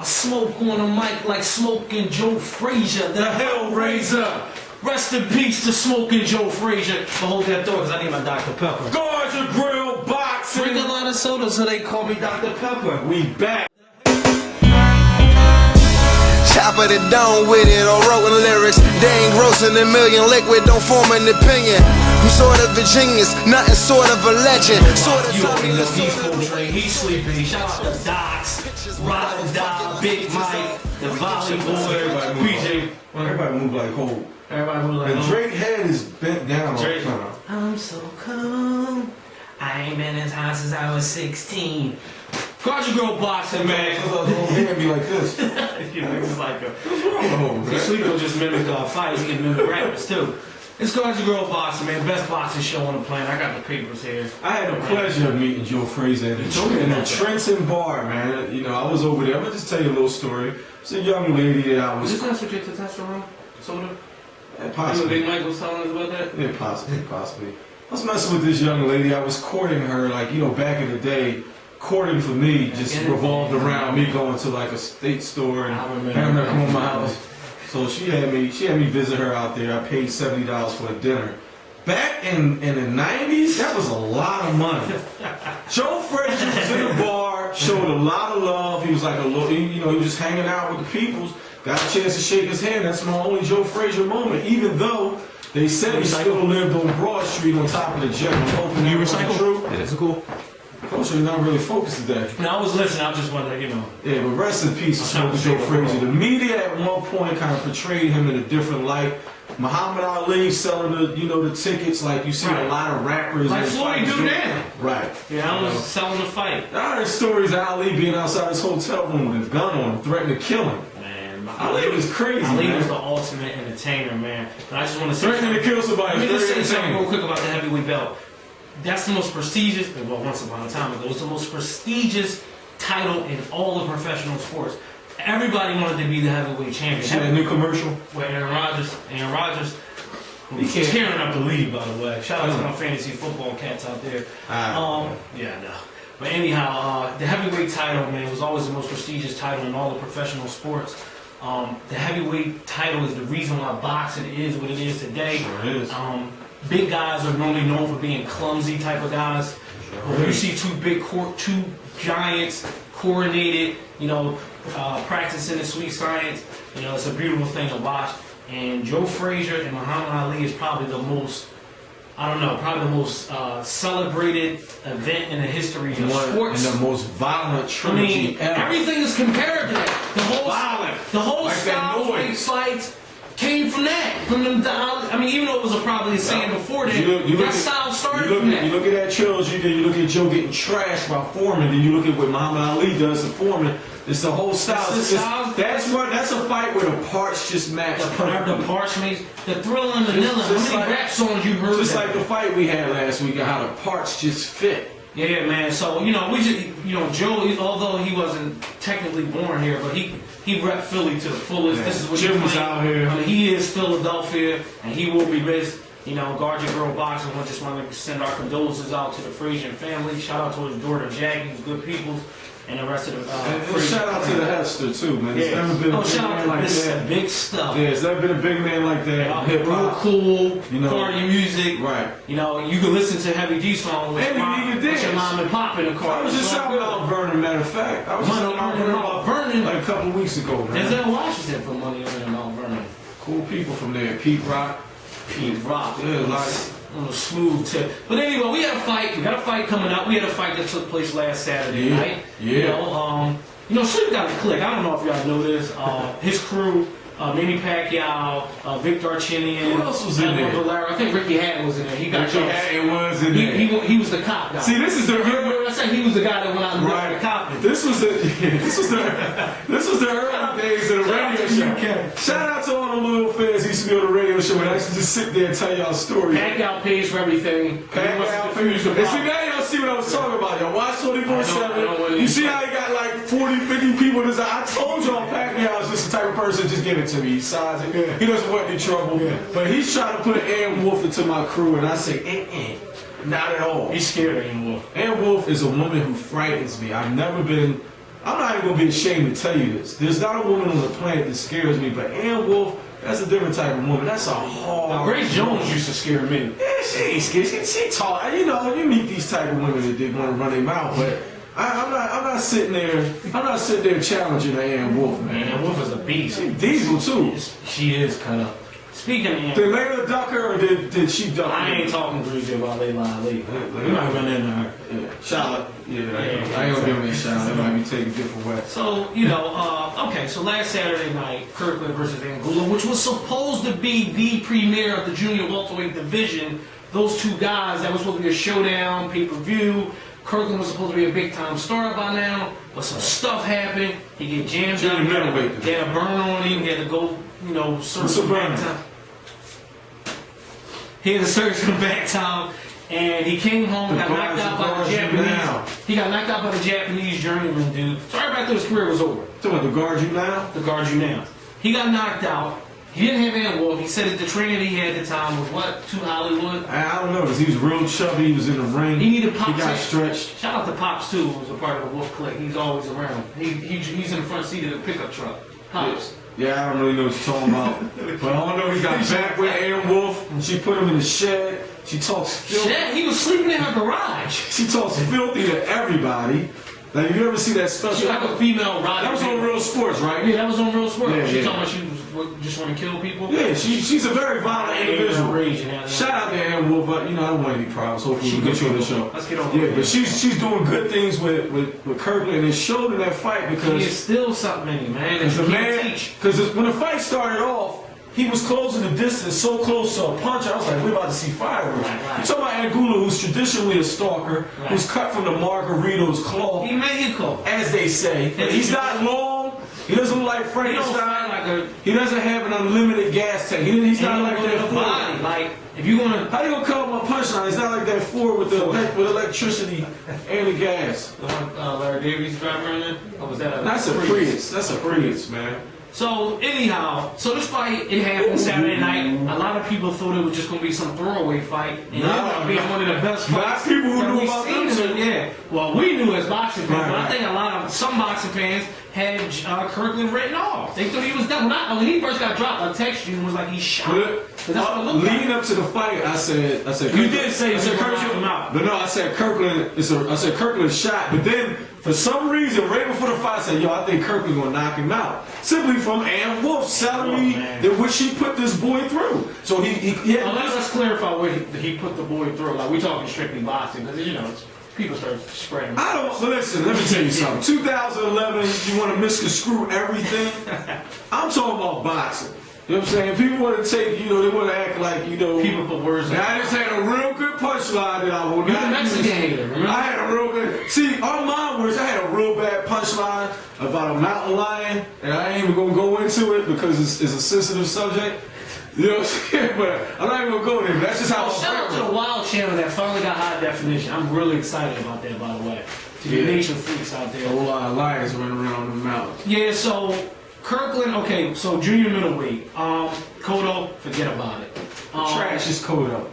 I smoke on a mic like smoking Joe Frazier, the Hellraiser. Rest in peace to smoking Joe Frazier. But hold that thought, because I need my Dr. Pepper. Guard your grill boxing. Drink a lot of soda, so they call me Dr. Pepper. We back. Top of the dome with it, or wrote lyrics. They ain't grossing a million, liquid don't form an opinion. I'm sort of a genius, nothing sort of a legend. Sort of you already know he's cool, he's sleepy. Shout out to Docs, Rod and Doc, Big Mike, the Volley Boy, PJ. Everybody move like Hov. Everybody move like And Hov. Drake head is bent down all the Drake. time. I'm so cool. I ain't been as high since I was 16. Guard your girl boxing, man. His hand be like this. You know, it's like a. What's wrong with Hov, man? Sleep will just mimic fights. He can mimic rappers too. It's Guard Your Girl Boxing, man. Best boxing show on the planet. I got the papers here. I had the pleasure of meeting Joe Frazier in the Trenton bar, man. You know, I was over there. I'm gonna just tell you a little story. It's a young lady that I was. Is this not subject to testosterone? Soda? Possibly. Big Mike was telling us about that? Yeah, possibly. I was messing with this young lady. I was courting her, like, you know, back in the day. Courting for me just revolved around me going to like a state store and having her come to my house. So she had me visit her out there. I paid $70 for a dinner. Back in the 90s, that was a lot of money. Joe Frazier was in the bar, showed a lot of love. He was like he was just hanging out with the peoples. Got a chance to shake his hand. That's my only Joe Frazier moment. Even though they said he still lived on Broad Street on top of the gym. You recycle? True? Yeah, that's cool. Coach, you're not really focused today. No, I was listening. I was just wondering, you know. Yeah, but rest in peace to Smoking Joe Frazier. The media at one point kind of portrayed him in a different light. Muhammad Ali selling the tickets like you see a lot of rappers. Like Floyd do now. Right. Yeah, I was selling the fight. I heard stories of Ali being outside his hotel room with a gun on him, threatening to kill him. Man, Ali was crazy. Ali man. was the ultimate entertainer, man. But I just want to say Threatening to kill somebody. Let me just say something real quick about the heavyweight belt. That's the most prestigious, well, once upon a time ago, it's the most prestigious title in all of professional sports. Everybody wanted to be the heavyweight champion. See that new commercial? Where Aaron Rodgers, who's tearing up the league, by the way. Shout out to my fantasy football cats out there. Yeah, no. But anyhow, the heavyweight title, man, was always the most prestigious title in all the professional sports. The heavyweight title is the reason why boxing is what it is today. Sure is. Big guys are normally known for being clumsy type of guys. But when you see two giants coordinated, practicing the sweet science, it's a beautiful thing to watch. And Joe Frazier and Muhammad Ali is probably the most, celebrated event in the history of sports. And the most violent trilogy ever. Everything is compared to that. The whole like style of fights came from that. Even though it was probably the same before that, that style started from that. You look at that trilogy, then you look at Joe getting trashed by Foreman, then you look at what Muhammad Ali does to Foreman. It's the whole style. That's a fight where the parts just match. The parts makes the thrill and vanilla. How many rap songs you heard? Just like the fight we had last week, and how the parts just fit. Yeah, man. So Joe, although he wasn't technically born here, but he repped Philly to the fullest. Yeah. This is what Jim was out here. He is Philadelphia, and he will be missed. Guard Your Girl Boxing. I just want to send our condolences out to the Frazier family. Shout out to his daughter Jackie, who's good people, and the rest of the. And shout out to the Hester too, man. There's never been a big man like that. Big stuff. Yeah, there's never been a big man like that. Hip hop, cool, party music. Right. You can listen to Heavy D song with your mom and pop in the car. I was just out Mount Vernon, matter of fact. I was just out Mount Vernon like a couple of weeks ago, man. Denzel Washington from Money over in Mount Vernon. Cool people from there. Pete Rock. Yeah, on a smooth tip. But anyway, we had a fight. We got a fight coming up. We had a fight that took place last Saturday night. Yeah. Sleep got a click. I don't know if y'all know this. His crew, Manny Pacquiao, Vic Darchinyan. Who else was in there? Valera. I think Ricky Hatton was in there. Ricky Hatton was in there. He was the cop guy. See, this is the I said he was the guy that went out and got the cop. This was the early days of the radio show. Shout out to all the little fans who used to be on the radio show and I used to just sit there and tell y'all stories. Pacquiao pays for everything. Pacquiao pays for everything. See, now y'all see what I was talking about. Y'all watch 24/7. You see how he got like 40, 50 people. I told y'all Pacquiao is just the type of person, just give it to me. He size it. Yeah. He doesn't want any trouble. Yeah. But he's trying to put an Ann Wolf into my crew and I say, not at all. He's scared of Ann Wolf. Ann Wolf is a woman who frightens me. I've never been I'm not even gonna be ashamed to tell you this. There's not a woman on the planet that scares me, but Ann Wolfe, that's a different type of woman. That's a hard. Now, Grace Jones used to scare me. Yeah, she ain't scared. She tall. You know, you meet these type of women that they want to run their mouth, but I'm not sitting there. I'm not sitting there challenging Ann Wolfe, man. Ann Wolfe is a beast. She Diesel too. She is kind of. Speaking of Ann, did Layla duck her or did she duck her? I ain't talking greasy about Layla Ali. We might run into her. Yeah. Shout out. Yeah, I ain't gonna give me a shout out. That might be taken a different way. So, okay, so last Saturday night, Kirkland versus Angulo, which was supposed to be the premiere of the junior welterweight division. Those two guys, that was supposed to be a showdown, pay-per-view. Kirkland was supposed to be a big-time star by now, but some stuff happened. He get jammed up, he had a burn on him, he had to go, search some back time. He had to search some back time, and he came home, got knocked out by the Japanese. He got knocked out by the Japanese journeyman dude. So right after his career was over. So what, the guard you now? The guard you now. He got knocked out. He didn't have Ann Wolfe. He said that the trainer that he had at the time was what? Too Hollywood? I don't know, because he was real chubby. He was in the ring. He needed Pops. He got stretched. Shout out to Pops, too, who was a part of the Wolf clique. He's always around. He's in the front seat of the pickup truck. Pops. Yeah, I don't really know what you're talking about. But all I know, he got back with Ann Wolfe, and she put him in the shed. She talks filthy. Shed? He was sleeping in her garage. She talks filthy to everybody. Like, you ever see that special? She like a female rider. That was on Real Sports, right? Yeah, that was on Real Sports. Yeah, she talking about she was just want to kill people? Yeah, she's a very violent individual. Shout out to Ann Wolfe, but I don't want any problems. Hopefully we'll get you on the show. Let's get on. Yeah, but she's doing good things with Kirkland, and it showed in that fight because he is still something in him, man. Because when the fight started off, he was closing the distance, so close to a punch. I was like, we're about to see fireworks. Right. You're talking about Angulo, who's traditionally a stalker, who's cut from the Margarito's claw, He Mexico, as they say. And he's not long. He doesn't look like Frankenstein. He doesn't have an unlimited gas tank. He's not like that body. Like, if you're gonna, how you gonna come up a punchline? It's not like that Ford with electricity and the gas. The one Larry Davis driver in there? Or was that That's a Prius. That's a Prius, man. So anyhow, this fight, it happened Saturday night. A lot of people thought it was just going to be some throwaway fight. And it ended up being one of the best fights. People who knew about them. Yeah. Well, we knew as boxing fans, but I think some boxing fans had Kirkland written off. They thought he was done. When he first got dropped, I texted you and was like, he's shot. Leading up to the fight, I said you did say Kirkland him out. But no, I said Kirkland shot. But then for some reason, right before the fight, I said, I think Kirkland gonna knock him out. Simply from Ann Wolfe telling me that what she put this boy through. So let's clarify what he put the boy through. Like, we talking strictly boxing because people start spreading. Listen, let me tell you something. 2011, you want to misconstrue everything? I'm talking about boxing. You know what I'm saying? People want to take, they want to act like, people put words in. I just had a real good punchline that I will not Mexican hater, remember? I had a real good. See, on my words, I had a real bad punchline about a mountain lion, and I ain't even gonna go into it because it's a sensitive subject. You know what I'm saying? But I'm not even gonna go there. That's just how. Shout out to the Wild channel that finally got high definition. I'm really excited about that, by the way. To the nation freaks out there. A whole lot of lions running around the mountains. Yeah, so Kirkland, so junior middleweight. Cotto, forget about it. Trash is Cotto.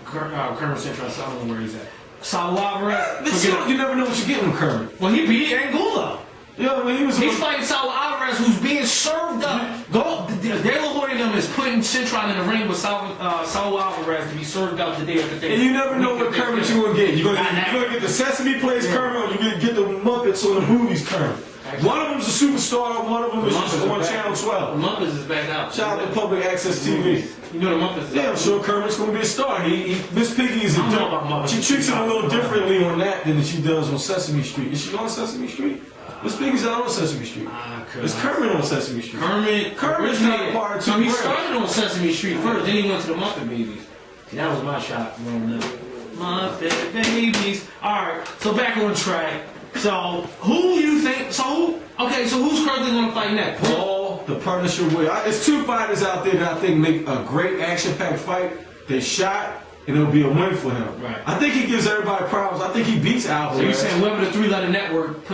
Kermit Central, I don't know where he's at. Saul Alvarez. You never know what you're getting with Kermit. Well, he beat Angulo. He's fighting Saul Alvarez, who's being served up. De La Hoya them is putting Cintron in the ring with Saul Alvarez to be served up the day after day. And you never know what Kermit you're going to get. You're going to get the Sesame Place Kermit, or you're going to get the Muppets or the movies Kermit. One of them's a superstar, one of them is just on Channel 12. The Muppets is back out. Shout out to Public Access TV. You know the Muppets is I'm sure Kermit's going to be a star. Miss Piggy is she treats him a little differently on that than she does on Sesame Street. Is she on Sesame Street? Miss Piggy's not on Sesame Street. It's Kermit on Sesame Street. Kermit's not a part of So he started on Sesame Street first, then he went to the Muppet Babies. See, that was my shot growing up. Muppet Babies. Alright, so back on track. So, who you think, who's Kirkland going to fight next? Paul, the Punisher Wood. There's two fighters out there that I think make a great action-packed fight. They shot, and it'll be a win for him. Right. I think he gives everybody problems. I think he beats Alvarez. So you're saying whoever the three-letter network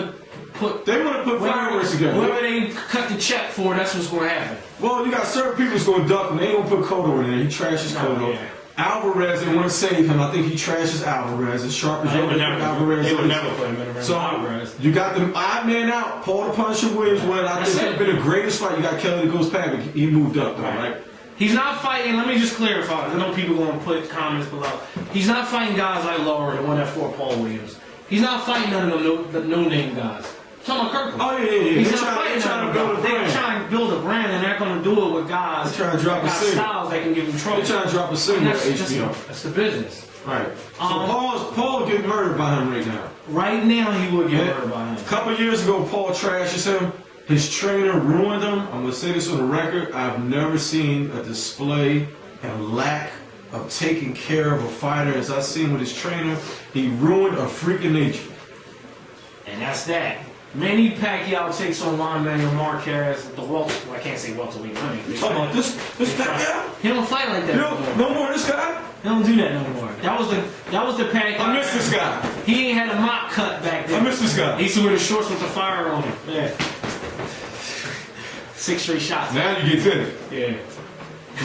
they want to put fireworks together. Whoever they cut the check for, that's what's going to happen. Well, you got certain people that's going to duck him. They ain't going to put Cotto in there. He trashes Cotto. Yeah. Alvarez, they want to save him. I think he trashes Alvarez. As sharp as Alvarez They would never put him in the ring. So Alvarez. You got the odd man out. Paul the Punisher Williams won. I think it's been the greatest fight. You got Kelly the Ghost Pavic. He moved up though, right? He's not fighting. Let me just clarify. I know people going to put comments below. He's not fighting guys like Laura, the one that fought Paul Williams. He's not fighting none of the no-name guys. I'm talking about Kirkland. Oh yeah. He's not fighting none of them. They're trying to build a brand, and they're going to do it with guys. They're trying to drop a single. Styles that can give them trouble. They're trying to drop a single at HBO. That's the business. Right. So Paul getting murdered by him right now. Right now, he would get murdered by him. A couple years ago, Paul trashes him. His trainer ruined him. I'm going to say this on the record. I've never seen a display and lack of taking care of a fighter as I've seen with his trainer. He ruined a freak of nature. And that's that. Manny Pacquiao takes on Juan Manuel Marquez. I can't say welterweight. Talking about this Pacquiao? He don't fight like that. No more this guy? He don't do that no more. That was the Pacquiao. I miss this guy. He ain't had a mock cut back then. I miss this guy. He used to wear the shorts with the fire on him. Yeah. 6 straight shots. Now you get to it. Yeah.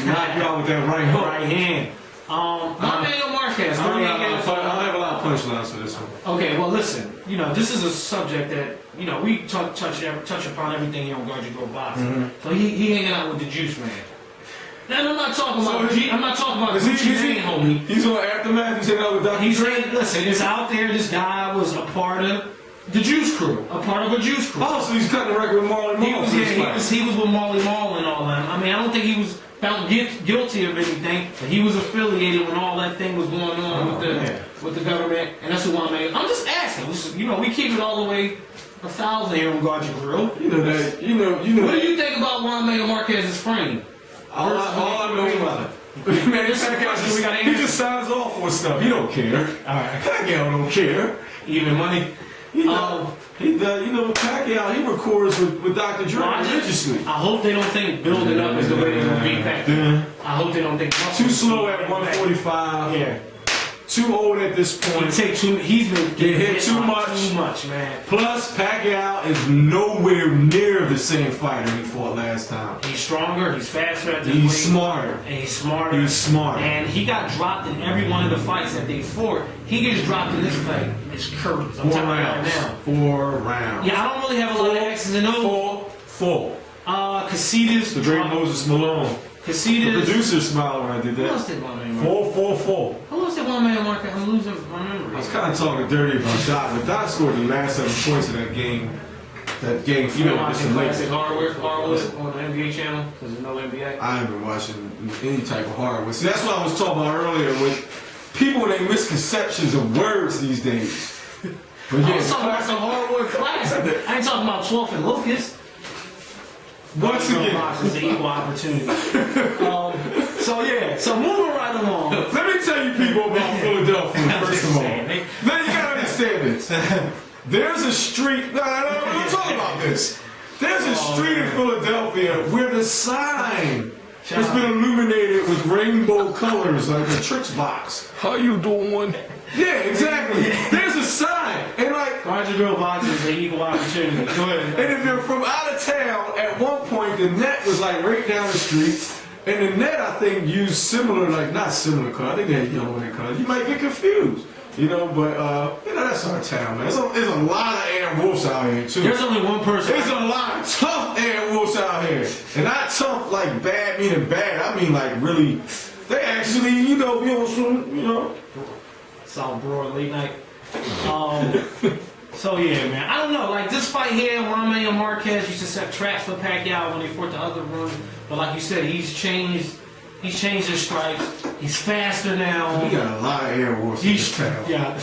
Knock you out with that right hook. Right hand. Juan Manuel Marquez. I don't have a lot of punchlines for this one. Okay, well listen, this is a subject that, we touch upon everything here on GYGB boxing. Mm-hmm. So he hanging out with the Juice Man. Now I'm not talking about Gucci Mane, homie. He's on Aftermath, he's hanging out with Dr. He's saying, listen, it's out there, this guy was a part of the Juice Crew. A part of a Juice Crew. Oh, so he's cutting the record with Marley Marl. He was with Marley Marl and all that. I mean, I don't think he was found guilty of anything, but he was affiliated when all that thing was going on with the government, and that's who I'm at. I'm just asking. We keep it all the way 1,000 here on GYGB. You know that. What do you think about Juan Manuel Marquez's frame? All I know about it. Man, he just signs off on stuff. He don't care. Alright, Pacquiao don't care. Even money. Pacquiao, he records with Dr. Dre religiously. I hope they don't think building up is the way they're going to beat Pacquiao. I hope they don't think too slow at 145. Yeah. Too old at this point. He's been getting hit too much, man. Plus, Pacquiao is nowhere near the same fighter he fought last time. He's stronger. He's faster at this weight. He's smarter. And he got dropped in every one of the fights that they fought. He gets dropped in this fight. It's curtains. I'm telling you right now. 4 rounds. Yeah, I don't really have a lot of X's and O's. 4. Casitas. The great Moses Malone. Casitas. The producer smiled when I did that. Who else did Juan Manuel Marquez? 4. Who else did Juan Manuel Marquez? I'm losing my memory. I was kind of talking dirty about Doc, but Doc scored the last 7 points in that game. That game. You been watching classic hardwood on the NBA channel? Because there's no NBA. I haven't been watching any type of hardwood. See, that's what I was talking about earlier with people with their misconceptions of words these days. But yeah, I was talking about some hardwood classic. I ain't talking about 12th and Locust. Once again, it's an equal opportunity. So moving right along. Let me tell you people about Philadelphia, first of all. Now you gotta understand this. There's a street, we're gonna talk about this. There's a street in Philadelphia where the sign has been illuminated with rainbow colors like a church box. How you doing? Yeah, exactly. There's a sign. And like GYGB boxing is an equal opportunity. Go ahead. And if you're from out of town, at one point the net was like right down the street. And the net, I think, used similar, not similar color. I think they had yellow in color. You might get confused. But that's our town, man. There's a lot of Aaron Wolves out here, too. There's only one person. There's a lot of tough Aaron Wolves out here. And not tough like bad meaning bad. I mean like really, they actually, be on some, South Broad late night. So yeah, man. I don't know. Like this fight here, Juan Manuel Marquez used to set traps for Pacquiao when they fought the other room. But like you said, he's changed his stripes. He's faster now. He got a lot of air wars in his town. Yeah.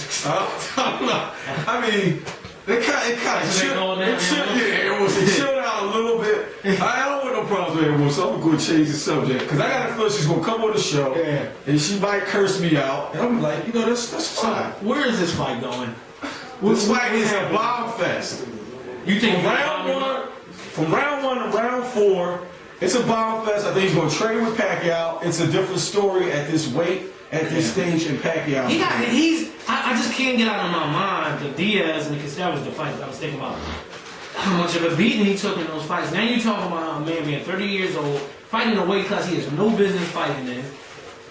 I mean, it kind of chilled out a little bit. I don't want no problems with Air so I'm going to change the subject. Because I got a feeling she's going to come on the show. Yeah. And she might curse me out. And I'm like, that's fine. So, where is this fight going? This fight is a bomb fest. You think from round 1 to round 4, it's a bomb fest. I think he's going to train with Pacquiao. It's a different story at this weight, at this stage in Pacquiao. I just can't get out of my mind the Diaz, because that was the fight that I was thinking about. How much of a beating he took in those fights. Now you're talking about a man being 30 years old, fighting a weight class he has no business fighting in.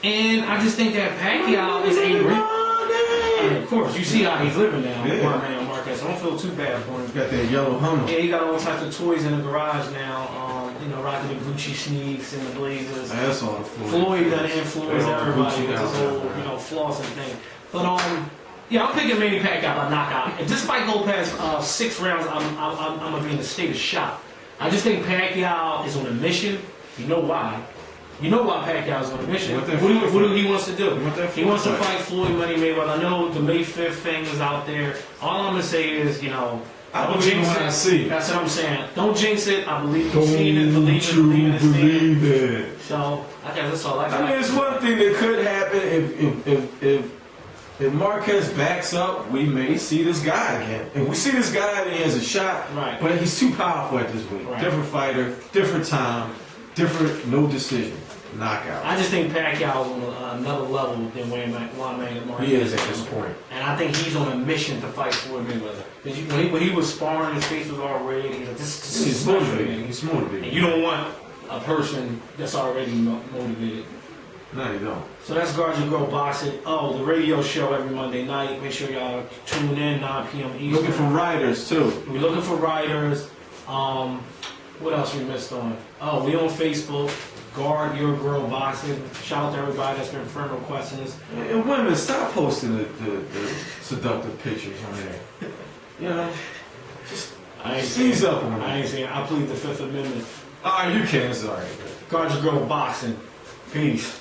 And I just think that Pacquiao is angry. And of course, you see how he's living now, Juan Manuel Marquez. I don't feel too bad for him. Got that yellow Hummer. Yeah, he got all types of toys in the garage now. Rocking the Gucci sneaks and the blazers. That's all the Floyd. Floyd done influenced everybody with this whole, flossing thing. But yeah, I'm picking Manny Pacquiao by knockout. If this fight goes past 6 rounds, I'm gonna be in a state of shock. I just think Pacquiao is on a mission. You know why? You know why Pacquiao's on a mission. What do he wants to do? He wants to fight Floyd Money Mayweather. I know the May 5th thing is out there. All I'm gonna say is, I don't jinx it. I see. That's what I'm saying. Don't jinx it. I believe in it. Believe it. So I guess that's all I got. I mean, it's one thing that could happen if Marquez backs up. We may see this guy again. If we see this guy and he has a shot, right? But he's too powerful at this weight. Right. Different fighter, different time, no decision. Knockout. I just think Pacquiao's on another level than Juan Manuel Marquez. He is at this point. And I think he's on a mission to fight Floyd Mayweather. When he was sparring, his face was all red. He's like, this is motivating. He's motivated. And you don't want a person that's already motivated. No, you don't. So that's Guard Your Girl Boxing. Oh, the radio show every Monday night. Make sure y'all tune in, 9 p.m. Eastern. Looking for writers, too. We're looking for writers. What else we missed on? Oh, we on Facebook. Guard Your Girl Boxing. Shout out to everybody that's been friend requesting us. And women, stop posting the seductive pictures on there. Just seize up on it. I ain't saying. I plead the 5th Amendment. Oh, you can. Sorry. Guard Your Girl Boxing. Peace.